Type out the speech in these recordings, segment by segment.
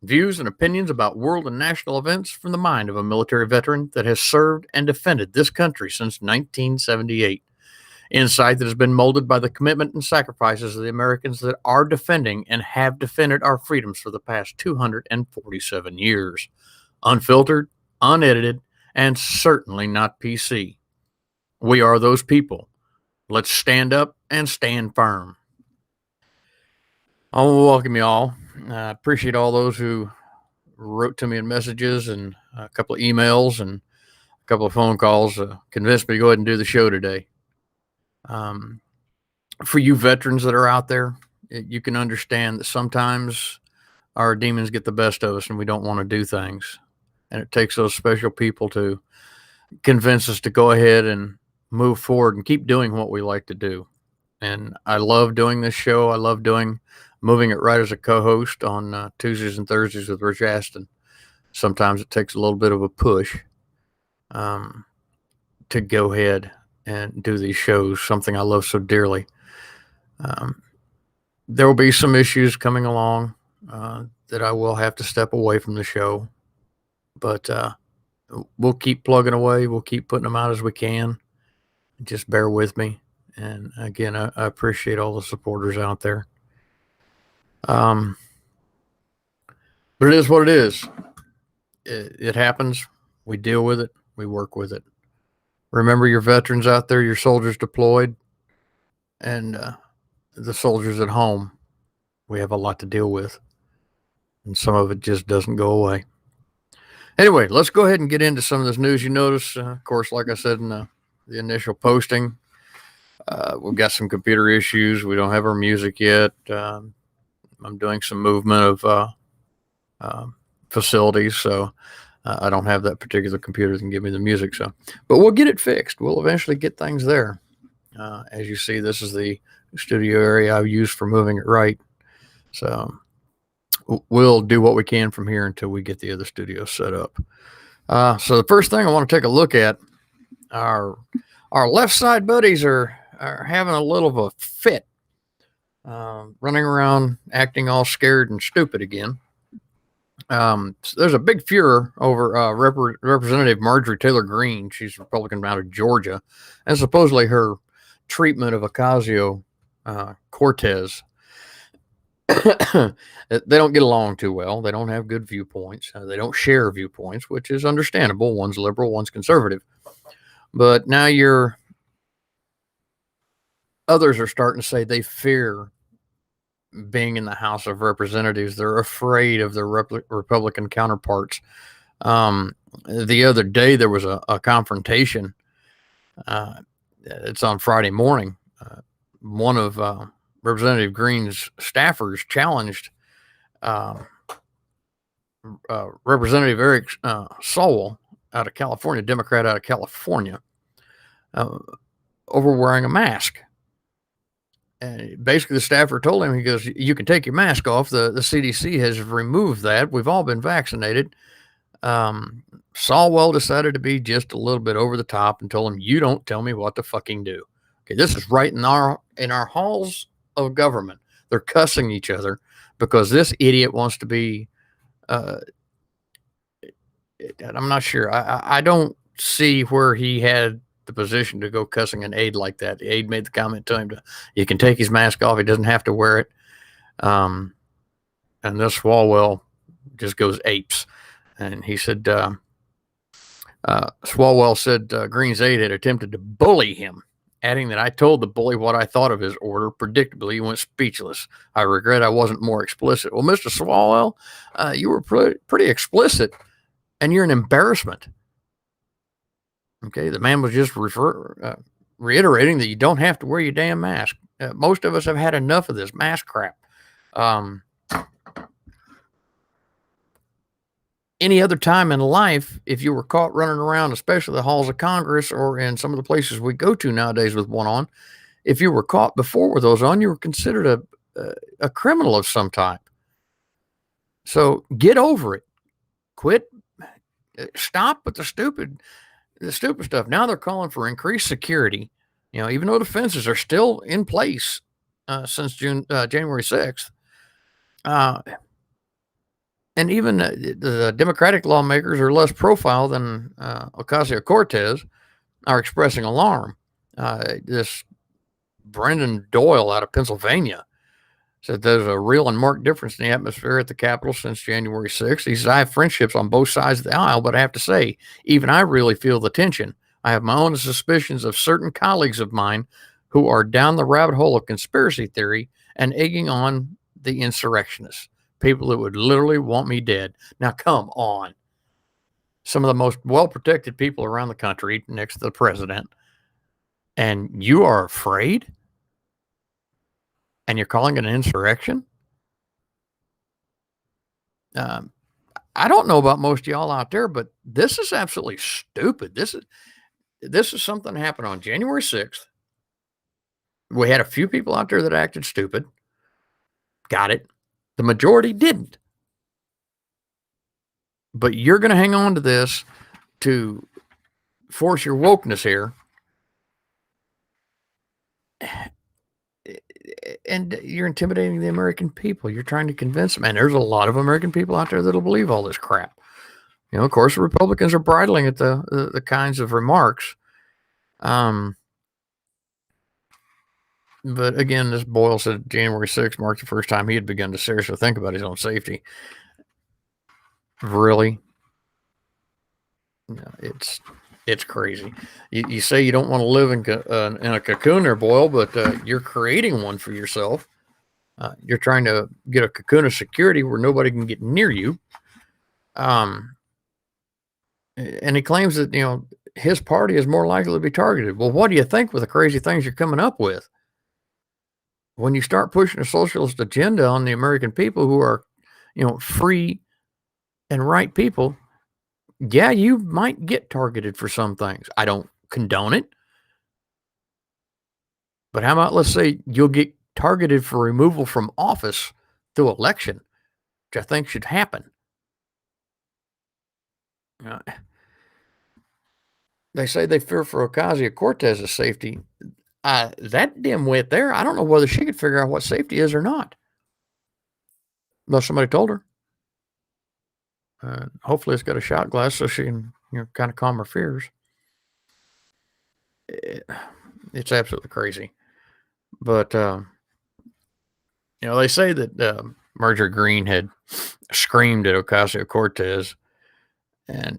Views and opinions about world and national events from the mind of a military veteran that has served and defended this country since 1978. Insight that has been molded by the commitment and sacrifices of the Americans that are defending and have defended our freedoms for the past 247 years. Unfiltered, unedited, and certainly not PC. We are those people. Let's stand up and stand firm. I want to welcome you all. I appreciate all those who wrote to me in messages and a couple of emails and a couple of phone calls convinced me to go ahead and do the show today. For you veterans that are out there, you can understand that sometimes our demons get the best of us and we don't want to do things. And it takes those special people to convince us to go ahead and move forward and keep doing what we like to do. And I love doing this show. I love moving it right as a co-host on Tuesdays and Thursdays with Rich Aston. Sometimes it takes a little bit of a push to go ahead and do these shows, something I love so dearly. There will be some issues coming along that I will have to step away from the show, but we'll keep plugging away. We'll keep putting them out as we can. Just bear with me. And again, I appreciate all the supporters out there. But it is what it is. It happens. We deal with it. We work with it. Remember your veterans out there, your soldiers deployed, and the soldiers at home. We have a lot to deal with, and some of it just doesn't go away. Anyway, let's go ahead and get into some of this news. You notice, of course, like I said in the initial posting, we've got some computer issues. We don't have our music yet. I'm doing some movement of facilities, so I don't have that particular computer that can give me the music. But we'll get it fixed. We'll eventually get things there. As you see, this is the studio area I've used for moving it right. So we'll do what we can from here until we get the other studio set up. So the first thing I want to take a look at, our left side buddies are having a little of a fit, running around acting all scared and stupid again. There's a big furor over Representative Marjorie Taylor Greene. She's a Republican out of Georgia, and supposedly her treatment of Ocasio-Cortez. They don't get along too well. They don't have good viewpoints. They don't share viewpoints, which is understandable. One's liberal, one's conservative. But now others are starting to say they fear being in the House of Representatives. They're afraid of their Republican counterparts. The other day, there was a confrontation. It's on Friday morning. One of Representative Greene's staffers challenged Representative Eric Swalwell out of California, Democrat out of California, over wearing a mask. And basically, the staffer told him, he goes, "You can take your mask off. The CDC has removed that. We've all been vaccinated." Swalwell decided to be just a little bit over the top and told him, "You don't tell me what to fucking do." Okay, this is right in our halls of government. They're cussing each other because this idiot wants to be. I'm not sure. I don't see where he had the position to go cussing an aide like that. The aide made the comment to him you can take his mask off. He doesn't have to wear it. And this Swalwell just goes apes. And he said, Swalwell said Greene's aide had attempted to bully him, adding that I told the bully what I thought of his order. Predictably, he went speechless. I regret I wasn't more explicit. Well, Mr. Swalwell, you were pretty explicit, and you're an embarrassment. Okay, the man was just reiterating that you don't have to wear your damn mask. Most of us have had enough of this mask crap. Any other time in life, if you were caught running around, especially the halls of Congress or in some of the places we go to nowadays with one on, if you were caught before with those on, you were considered a criminal of some type. So get over it. Quit. Stop with the stupid stuff. Now they're calling for increased security. Even though the fences are still in place since January 6th. And even the Democratic lawmakers are less profile than Ocasio-Cortez are expressing alarm. This Brendan Doyle out of Pennsylvania said there's a real and marked difference in the atmosphere at the Capitol since January 6th. He says, I have friendships on both sides of the aisle, but I have to say, even I really feel the tension. I have my own suspicions of certain colleagues of mine who are down the rabbit hole of conspiracy theory and egging on the insurrectionists, people that would literally want me dead. Now, come on. Some of the most well protected people around the country next to the president, and you are afraid? And you're calling it an insurrection? Um, I don't know about most of y'all out there, but this is absolutely stupid. This is something that happened on January 6th. We had a few people out there that acted stupid. Got it. The majority didn't. But you're going to hang on to this to force your wokeness here. And you're intimidating the American people. You're trying to convince them. And there's a lot of American people out there that'll believe all this crap. You know, of course, the Republicans are bridling at the kinds of remarks. But again, this Boyle said January 6th marked the first time he had begun to seriously think about his own safety. Really? No, it's crazy. You say you don't want to live in a cocoon there, Boyle, but you're creating one for yourself. You're trying to get a cocoon of security where nobody can get near you. And he claims that, his party is more likely to be targeted. Well, what do you think with the crazy things you're coming up with? When you start pushing a socialist agenda on the American people who are, free and right people, yeah, you might get targeted for some things. I don't condone it. But how about, let's say you'll get targeted for removal from office through election, which I think should happen. They say they fear for Ocasio-Cortez's safety. That dimwit there, I don't know whether she could figure out what safety is or not. Unless somebody told her. Hopefully it's got a shot glass so she can, kind of calm her fears. It's absolutely crazy. But, they say that Marjorie Greene had screamed at Ocasio-Cortez, and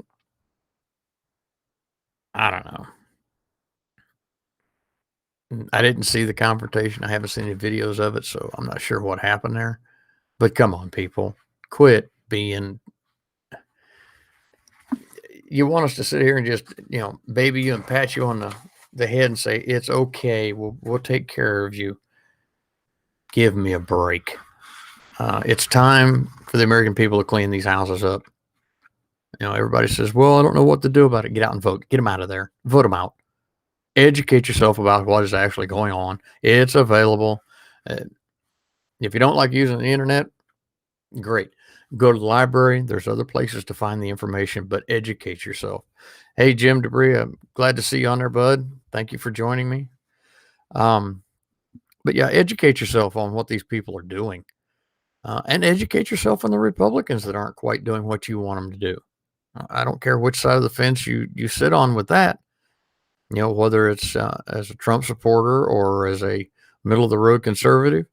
I don't know. I didn't see the confrontation. I haven't seen any videos of it, so I'm not sure what happened there. But come on, people. Quit being... You want us to sit here and just, baby you and pat you on the head and say, it's okay. We'll take care of you. Give me a break. It's time for the American people to clean these houses up. Everybody says, well, I don't know what to do about it. Get out and vote. Get them out of there. Vote them out. Educate yourself about what is actually going on. It's available. If you don't like using the internet, great. Go to the library. There's other places to find the information, but educate yourself. Hey, Jim Debris, I'm glad to see you on there, bud. Thank you for joining me. But yeah, educate yourself on what these people are doing. And educate yourself on the Republicans that aren't quite doing what you want them to do. I don't care which side of the fence you sit on with that. Whether it's as a Trump supporter or as a middle of the road conservative,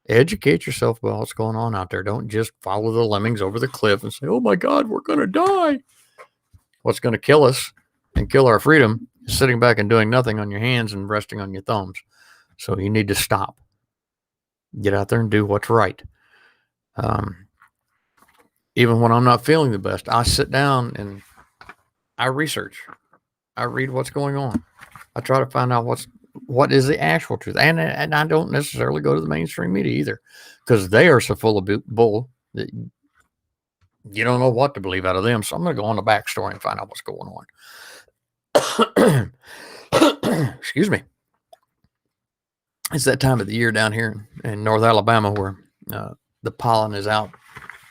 educate yourself about what's going on out there. Don't just follow the lemmings over the cliff and say, oh my God, we're going to die. What's going to kill us and kill our freedom is sitting back and doing nothing on your hands and resting on your thumbs. So you need to stop. Get out there and do what's right. Even when I'm not feeling the best, I sit down and I research. I read what's going on. I try to find out what is the actual truth. And I don't necessarily go to the mainstream media either, because they are so full of bull that you don't know what to believe out of them. So I'm going to go on the backstory and find out what's going on. Excuse me. It's that time of the year down here in North Alabama where the pollen is out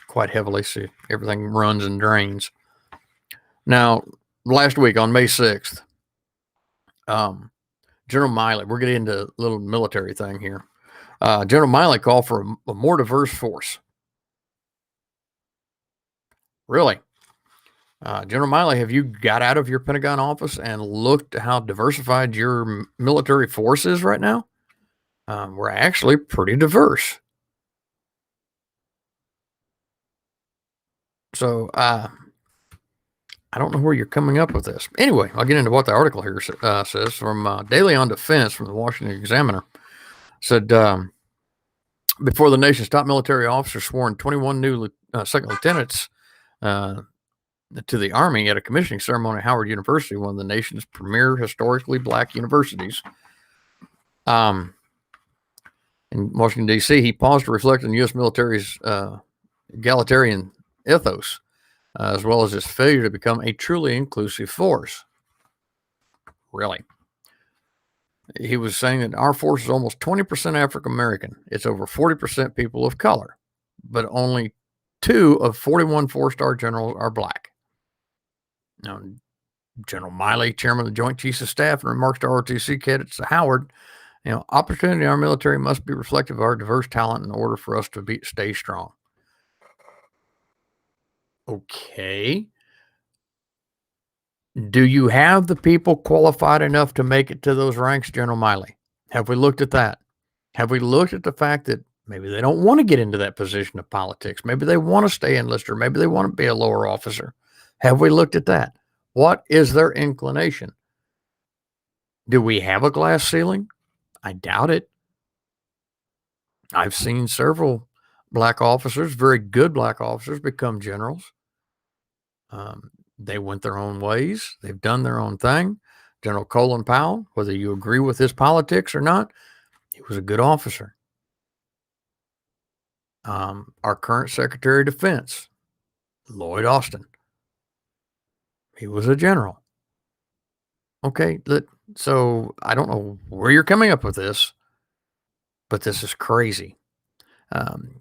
quite heavily, so everything runs and drains. Now, last week on May 6th, General Miley, we're getting into a little military thing here. General Miley called for a more diverse force. Really? General Miley, have you got out of your Pentagon office and looked at how diversified your military force is right now? We're actually pretty diverse. So I don't know where you're coming up with this. Anyway, I'll get into what the article here says from Daily on Defense from the Washington Examiner. Said before the nation's top military officers sworn 21 new second lieutenants to the Army at a commissioning ceremony at Howard University, one of the nation's premier historically black universities. In Washington, D.C., he paused to reflect on the U.S. military's egalitarian ethos, as well as its failure to become a truly inclusive force. Really? He was saying that our force is almost 20% African American. It's over 40% people of color, but only 2 of 41 4-star generals are black. Now, General Miley, chairman of the Joint Chiefs of Staff, remarks to ROTC cadets at Howard, opportunity in our military must be reflective of our diverse talent in order for us to stay strong. Okay. Do you have the people qualified enough to make it to those ranks, General Miley? Have we looked at that? Have we looked at the fact that maybe they don't want to get into that position of politics? Maybe they want to stay enlisted, or maybe they want to be a lower officer. Have we looked at that? What is their inclination? Do we have a glass ceiling? I doubt it. I've seen several black officers, very good black officers, become generals. They went their own ways. They've done their own thing. General Colin Powell, whether you agree with his politics or not, he was a good officer. Our current Secretary of Defense, Lloyd Austin, he was a general. Okay, so I don't know where you're coming up with this, but this is crazy.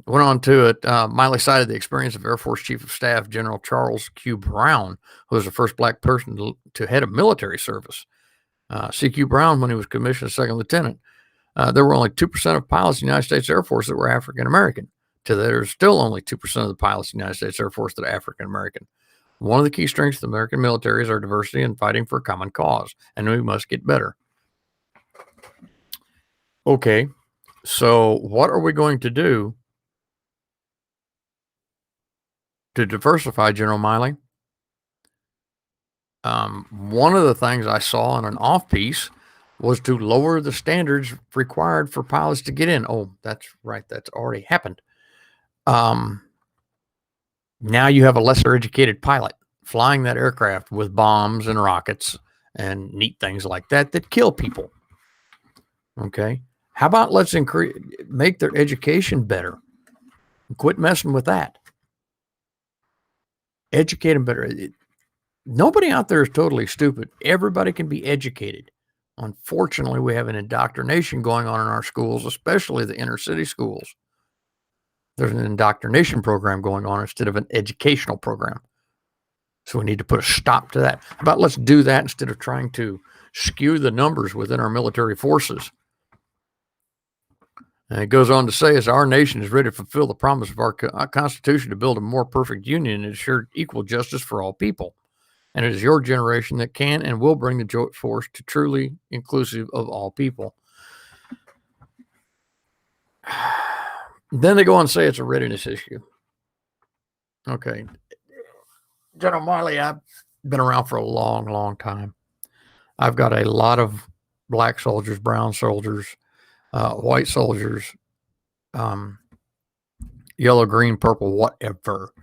Went on to it. Miley cited the experience of Air Force Chief of Staff General Charles Q. Brown, who was the first black person to head a military service. CQ Brown, when he was commissioned as second lieutenant, there were only 2% of pilots in the United States Air Force that were African American. There's still only 2% of the pilots in the United States Air Force that are African American. One of the key strengths of the American military is our diversity and fighting for a common cause, and we must get better. Okay, so what are we going to do to diversify, General Miley? One of the things I saw in an off piece was to lower the standards required for pilots to get in. Oh, that's right. That's already happened. Now you have a lesser educated pilot flying that aircraft with bombs and rockets and neat things like that kill people. Okay. How about let's make their education better? Quit messing with that. Educate them better. Nobody out there is totally stupid. Everybody can be educated. Unfortunately, we have an indoctrination going on in our schools, especially the inner city schools. There's an indoctrination program going on instead of an educational program. So we need to put a stop to that. How about let's do that instead of trying to skew the numbers within our military forces. And it goes on to say, as our nation is ready to fulfill the promise of our Constitution to build a more perfect union and ensure equal justice for all people. And it is your generation that can and will bring the joint force to truly inclusive of all people. Then they go on to say it's a readiness issue. Okay. General Miley, I've been around for a long, long time. I've got a lot of black soldiers, brown soldiers, white soldiers, yellow, green, purple, whatever.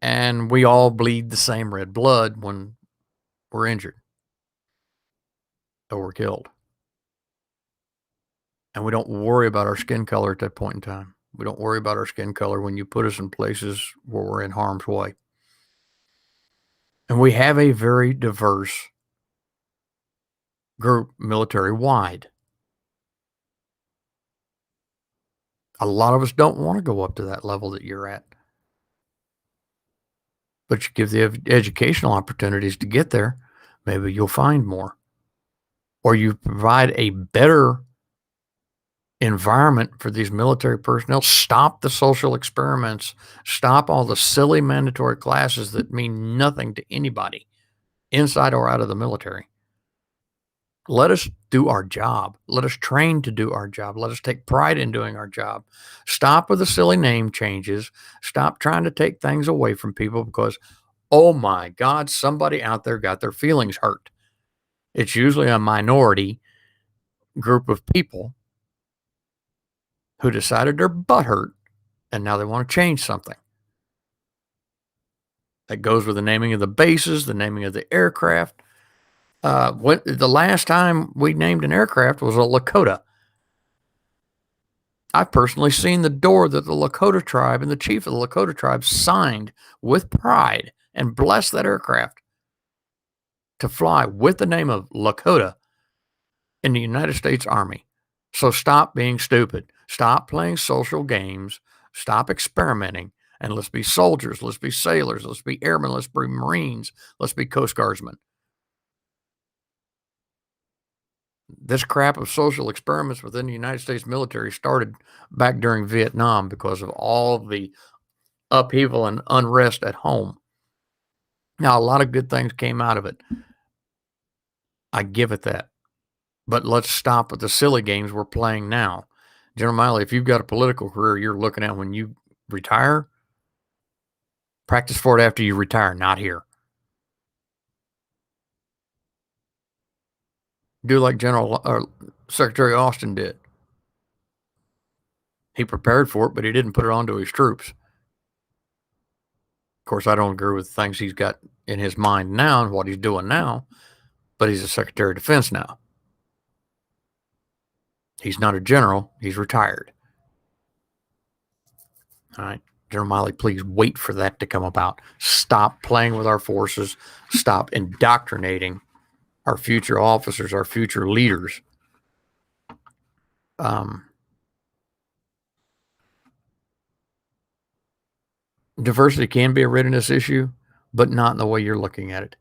And we all bleed the same red blood when we're injured or we're killed. And we don't worry about our skin color at that point in time. We don't worry about our skin color when you put us in places where we're in harm's way. And we have a very diverse group military-wide. A lot of us don't want to go up to that level that you're at. But you give the educational opportunities to get there, maybe you'll find more. Or you provide a better environment for these military personnel. Stop the social experiments. Stop all the silly mandatory classes that mean nothing to anybody inside or out of the military. Let us do our job. Let us train to do our job. Let us take pride in doing our job. Stop with the silly name changes. Stop trying to take things away from people because, oh my God, somebody out there got their feelings hurt. It's usually a minority group of people who decided their butt hurt and now they want to change something. That goes with the naming of the bases, the naming of the aircraft. The last time we named an aircraft was a Lakota. I've personally seen the door that the Lakota tribe and the chief of the Lakota tribe signed with pride and blessed that aircraft to fly with the name of Lakota in the United States Army. So stop being stupid. Stop playing social games. Stop experimenting. And let's be soldiers. Let's be sailors. Let's be airmen. Let's be Marines. Let's be Coast Guardsmen. This crap of social experiments within the United States military started back during Vietnam because of all the upheaval and unrest at home. Now, a lot of good things came out of it. I give it that. But let's stop with the silly games we're playing now. General Miley, if you've got a political career you're looking at when you retire, practice for it after you retire, not here. Do like Secretary Austin did. He prepared for it, but he didn't put it onto his troops. Of course, I don't agree with things he's got in his mind now and what he's doing now, but he's a Secretary of Defense now. He's not a general. He's retired. All right. General Miley, please wait for that to come about. Stop playing with our forces. Stop indoctrinating our future officers, our future leaders. Diversity can be a readiness issue, but not in the way you're looking at it.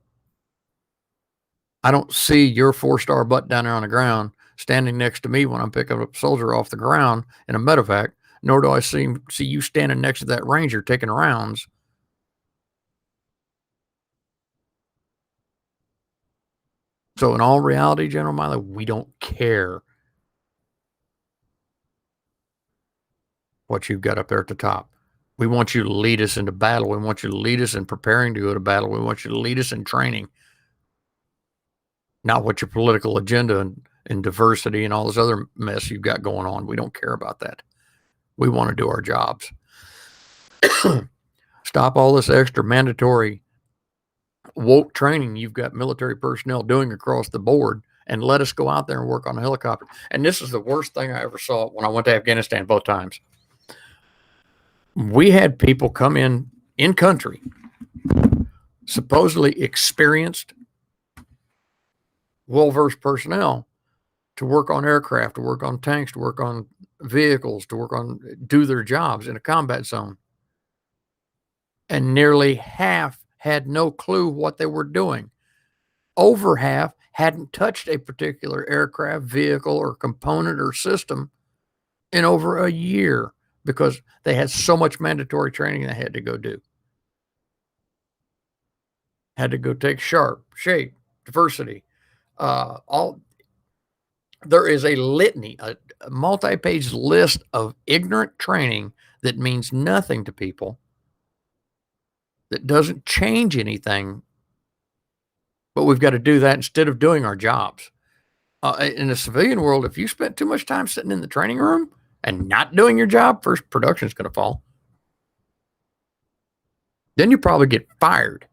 I don't see your 4-star butt down there on the ground standing next to me when I'm picking up a soldier off the ground in a medevac, nor do I see you standing next to that ranger taking rounds. So in all reality, General Miley, we don't care what you've got up there at the top. We want you to lead us into battle. We want you to lead us in preparing to go to battle. We want you to lead us in training, not what your political agenda and diversity and all this other mess you've got going on. We don't care about that. We want to do our jobs. Stop all this extra mandatory woke training you've got military personnel doing across the board and let us go out there and work on a helicopter. And this is the worst thing I ever saw when I went to Afghanistan both times. We had people come in country, supposedly experienced, well-versed personnel to work on aircraft, to work on tanks, to work on vehicles, do their jobs in a combat zone. And nearly half had no clue what they were doing. Over half hadn't touched a particular aircraft, vehicle, or component or system in over a year because they had so much mandatory training they had to go do. Had to go take sharp, shape, diversity, there is a litany, a multi-page list of ignorant training that means nothing to people, that doesn't change anything, but we've got to do that instead of doing our jobs. In the civilian world, if you spent too much time sitting in the training room and not doing your job, first production is going to fall. Then you probably get fired.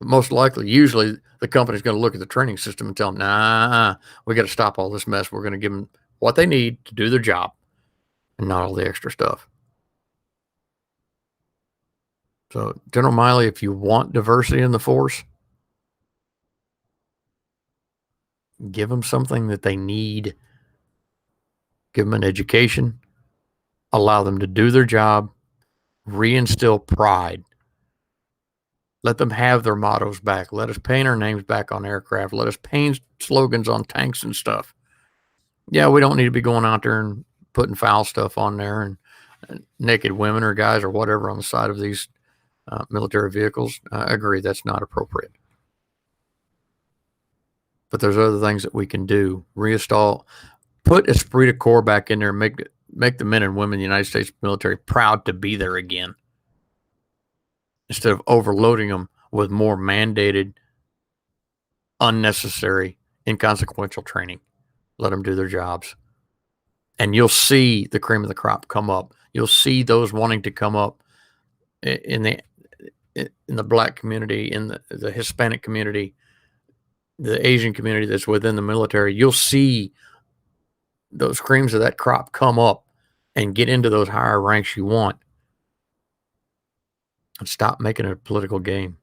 Most likely, usually the company's going to look at the training system and tell them, nah, we got to stop all this mess. We're going to give them what they need to do their job and not all the extra stuff. So, General Miley, if you want diversity in the force, give them something that they need. Give them an education. Allow them to do their job. Reinstill pride. Let them have their mottos back. Let us paint our names back on aircraft. Let us paint slogans on tanks and stuff. Yeah, we don't need to be going out there and putting foul stuff on there and naked women or guys or whatever on the side of these military vehicles. I agree, that's not appropriate. But there's other things that we can do. Reinstall, put esprit de corps back in there, make the men and women in the United States military proud to be there again, instead of overloading them with more mandated, unnecessary, inconsequential training. Let them do their jobs. And you'll see the cream of the crop come up. You'll see those wanting to come up in the black community, in the Hispanic community, the Asian community that's within the military. You'll see those creams of that crop come up and get into those higher ranks you want, and stop making it a political game.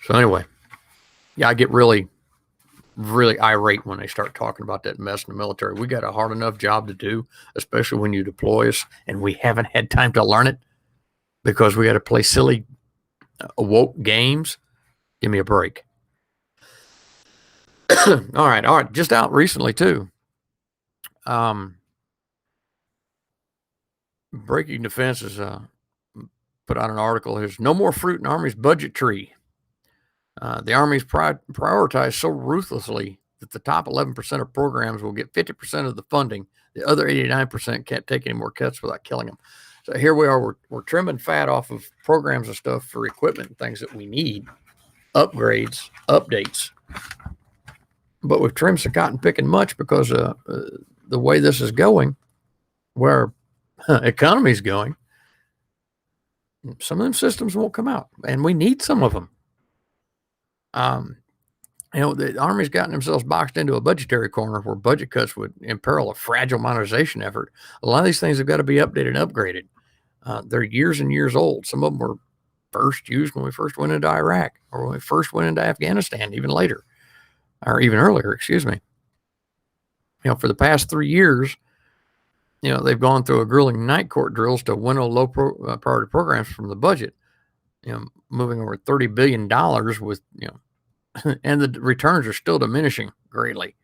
So anyway, yeah, I get really irate when they start talking about that mess in the military. We got a hard enough job to do, especially when you deploy us, and we haven't had time to learn it because we got to play silly, woke games. Give me a break. All right. Just out recently too. Breaking Defense has put out an article. There's no more fruit in Army's budget tree. The Army's prioritized so ruthlessly that the top 11% of programs will get 50% of the funding. The other 89% can't take any more cuts without killing them. So here we are. We're trimming fat off of programs and stuff for equipment and things that we need, upgrades, updates. But we've trimmed some cotton picking much because the way this is going, where economy is going, some of them systems won't come out, and we need some of them. The Army's gotten themselves boxed into a budgetary corner where budget cuts would imperil a fragile modernization effort. A lot of these things have got to be updated and upgraded. They're years and years old. Some of them were first used when we first went into Iraq, or when we first went into Afghanistan, even later, or even earlier, excuse me. For the past 3 years, they've gone through a grueling night court drills to winnow low priority programs from the budget, moving over $30 billion with, and the returns are still diminishing greatly.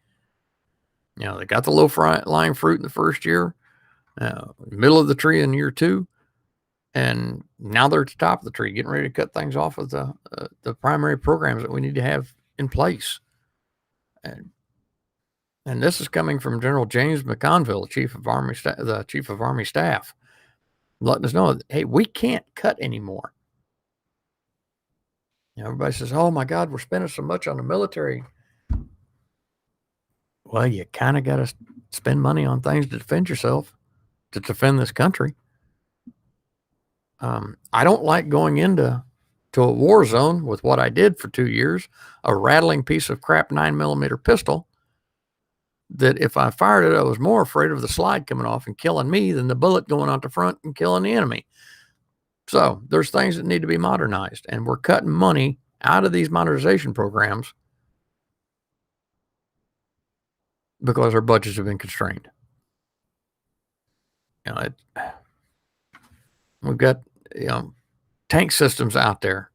They got the low lying fruit in the first year, middle of the tree in year 2, and now they're at the top of the tree, getting ready to cut things off of the primary programs that we need to have in place. And this is coming from General James McConville, the Chief of Army Staff, letting us know that, hey, we can't cut anymore. Everybody says, oh my God, we're spending so much on the military. Well, you kind of got to spend money on things to defend yourself, to defend this country. I don't like going into a war zone with what I did for 2 years, a rattling piece of crap 9mm pistol, that if I fired it, I was more afraid of the slide coming off and killing me than the bullet going out the front and killing the enemy. So there's things that need to be modernized, and we're cutting money out of these modernization programs because our budgets have been constrained. We've got tank systems out there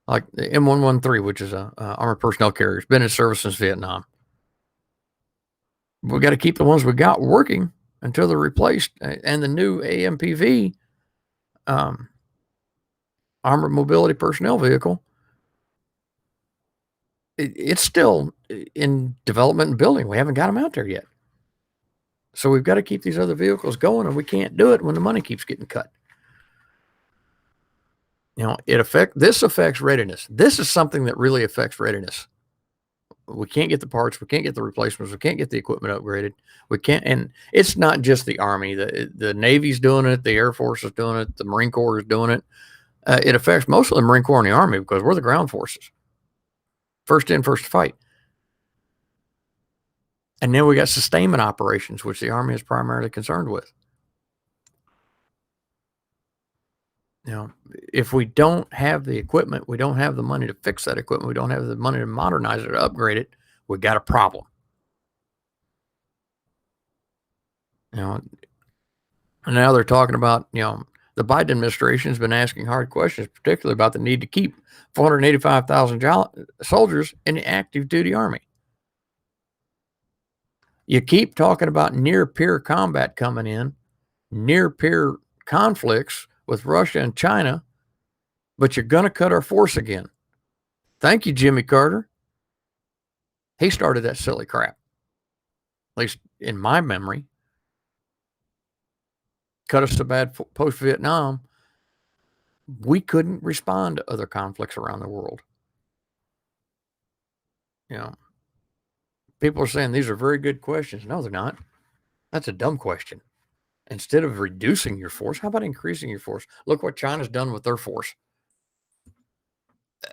like the M113, which is a armored personnel carrier. It's been in service since Vietnam. We got to keep the ones we got working until they're replaced, and the new AMPV, Armored Mobility Personnel Vehicle, it's still in development and building. We haven't got them out there yet. So we've got to keep these other vehicles going, and we can't do it when the money keeps getting cut. This affects readiness. This is something that really affects readiness. We can't get the parts. We can't get the replacements. We can't get the equipment upgraded. We can't, and it's not just the Army. The Navy's doing it. The Air Force is doing it. The Marine Corps is doing it. It affects mostly the Marine Corps and the Army because we're the ground forces. First in, first to fight. And then we got sustainment operations, which the Army is primarily concerned with. If we don't have the equipment, we don't have the money to fix that equipment, we don't have the money to modernize it or upgrade it, we got a problem. And now they're talking about, The Biden administration has been asking hard questions, particularly about the need to keep 485,000 soldiers in the active duty army. You keep talking about near peer combat coming in, near peer conflicts with Russia and China, but you're going to cut our force again. Thank you, Jimmy Carter. He started that silly crap, at least in my memory. Cut us so bad post-Vietnam, we couldn't respond to other conflicts around the world. You know, people are saying these are very good questions. No, they're not. That's a dumb question. Instead of reducing your force, how about increasing your force? Look what China's done with their force.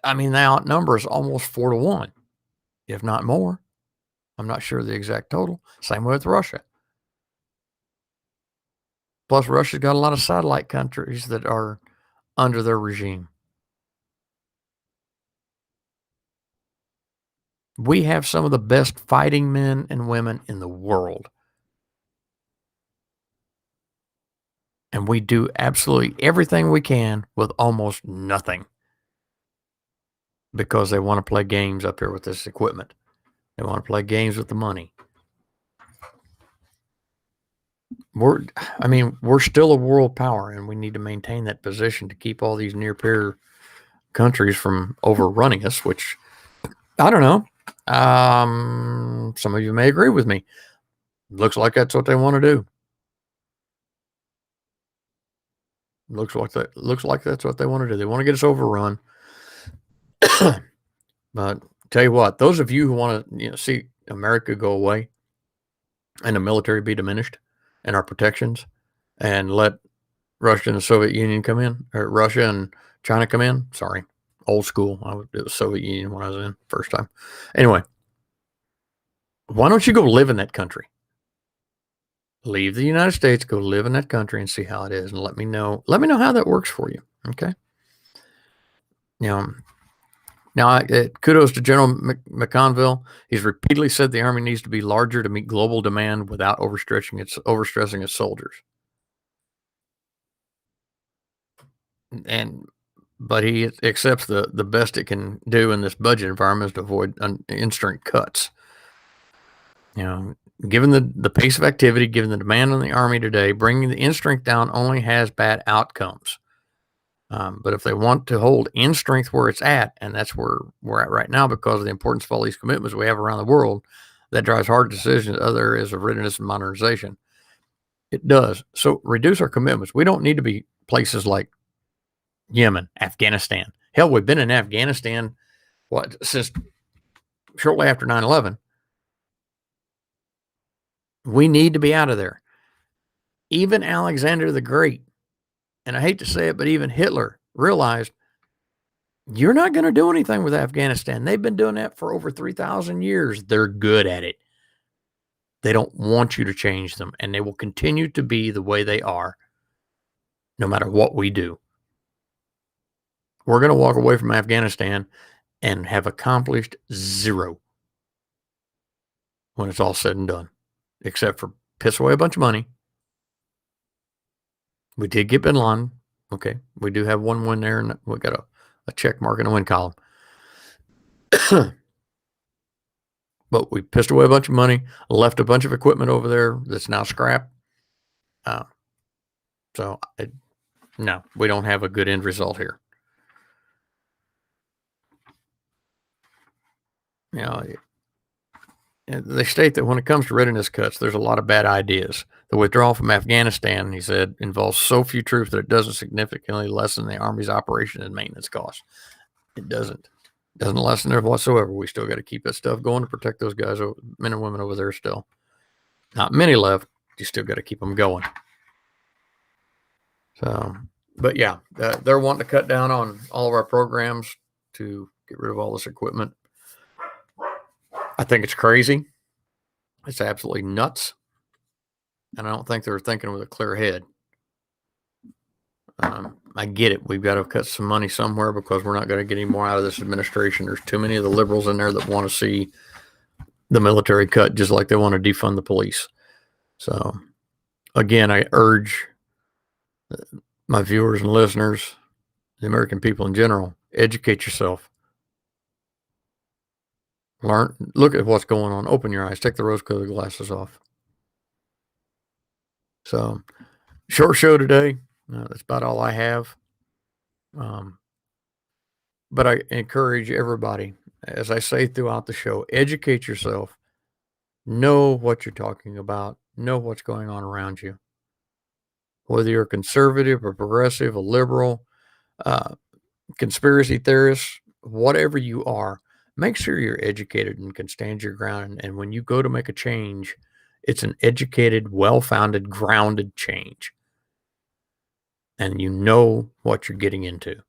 I mean, they outnumber us almost 4-1, if not more. I'm not sure the exact total. Same way with Russia. Plus, Russia's got a lot of satellite countries that are under their regime. We have some of the best fighting men and women in the world. And we do absolutely everything we can with almost nothing because they want to play games up here with this equipment. They want to play games with the money. We're still a world power, and we need to maintain that position to keep all these near peer countries from overrunning us, which I don't know. Some of you may agree with me. Looks like that's what they want to do. Looks like that's what they want to do. They want to get us overrun. But tell you what, those of you who want to see America go away and the military be diminished and our protections and let Russia and the Soviet Union come in, or Russia and China come in. Sorry, old school. It was Soviet Union when I was in first time. Anyway, why don't you go live in that country? Leave the United States, go live in that country and see how it is, and let me know how that works for you. Okay. Now, kudos to General McConville. He's repeatedly said the Army needs to be larger to meet global demand without overstressing its soldiers. But he accepts the best it can do in this budget environment is to avoid in-strength cuts. Given the pace of activity, given the demand on the Army today, bringing the in-strength down only has bad outcomes. But if they want to hold in strength where it's at, and that's where we're at right now because of the importance of all these commitments we have around the world, that drives hard decisions in other areas of readiness and modernization. It does. So reduce our commitments. We don't need to be places like Yemen, Afghanistan. Hell, we've been in Afghanistan since shortly after 9/11. We need to be out of there. Even Alexander the Great, and I hate to say it, but even Hitler realized you're not going to do anything with Afghanistan. They've been doing that for over 3,000 years. They're good at it. They don't want you to change them, and they will continue to be the way they are no matter what we do. We're going to walk away from Afghanistan and have accomplished zero when it's all said and done, except for piss away a bunch of money. We did get bin Laden. Okay. We do have one win there, and we got a check mark in the win column. But we pissed away a bunch of money, left a bunch of equipment over there that's now scrap. No, we don't have a good end result here. They state that when it comes to readiness cuts, there's a lot of bad ideas. The withdrawal from Afghanistan, he said, involves so few troops that it doesn't significantly lessen the Army's operation and maintenance costs. It doesn't lessen it whatsoever. We still got to keep that stuff going to protect those guys, men and women over there still. Not many left. You still got to keep them going. So, but yeah, they're wanting to cut down on all of our programs to get rid of all this equipment. I think it's crazy. It's absolutely nuts. And I don't think they're thinking with a clear head. I get it. We've got to cut some money somewhere because we're not going to get any more out of this administration. There's too many of the liberals in there that want to see the military cut just like they want to defund the police. So, again, I urge my viewers and listeners, the American people in general, educate yourself. Learn, look at what's going on. Open your eyes. Take the rose-colored glasses off. So, short show today. That's about all I have. But I encourage everybody, as I say throughout the show, educate yourself. Know what you're talking about. Know what's going on around you. Whether you're a conservative, a progressive, a liberal, uh, conspiracy theorist, whatever you are, make sure you're educated and can stand your ground. And when you go to make a change, it's an educated, well-founded, grounded change. And you know what you're getting into.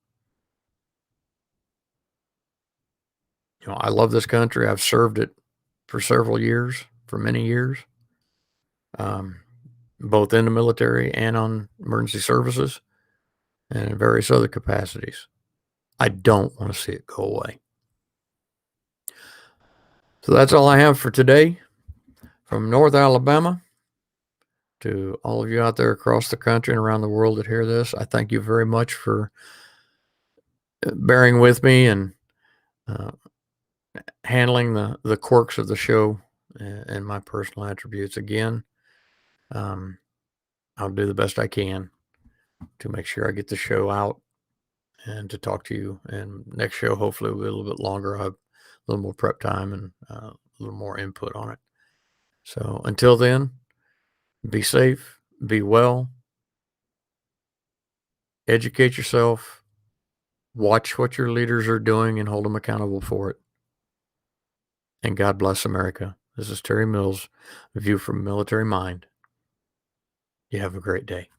I love this country. I've served it for several years, for many years, um, both in the military and on emergency services and in various other capacities. I don't want to see it go away. So that's all I have for today. From North Alabama to all of you out there across the country and around the world that hear this, I thank you very much for bearing with me and handling the quirks of the show and my personal attributes. Again, I'll do the best I can to make sure I get the show out and to talk to you. And next show, hopefully, will be a little bit longer. I'll have a little more prep time and a little more input on it. So until then, be safe, be well, educate yourself, watch what your leaders are doing and hold them accountable for it. And God bless America. This is Terry Mills, View from Military Mind. You have a great day.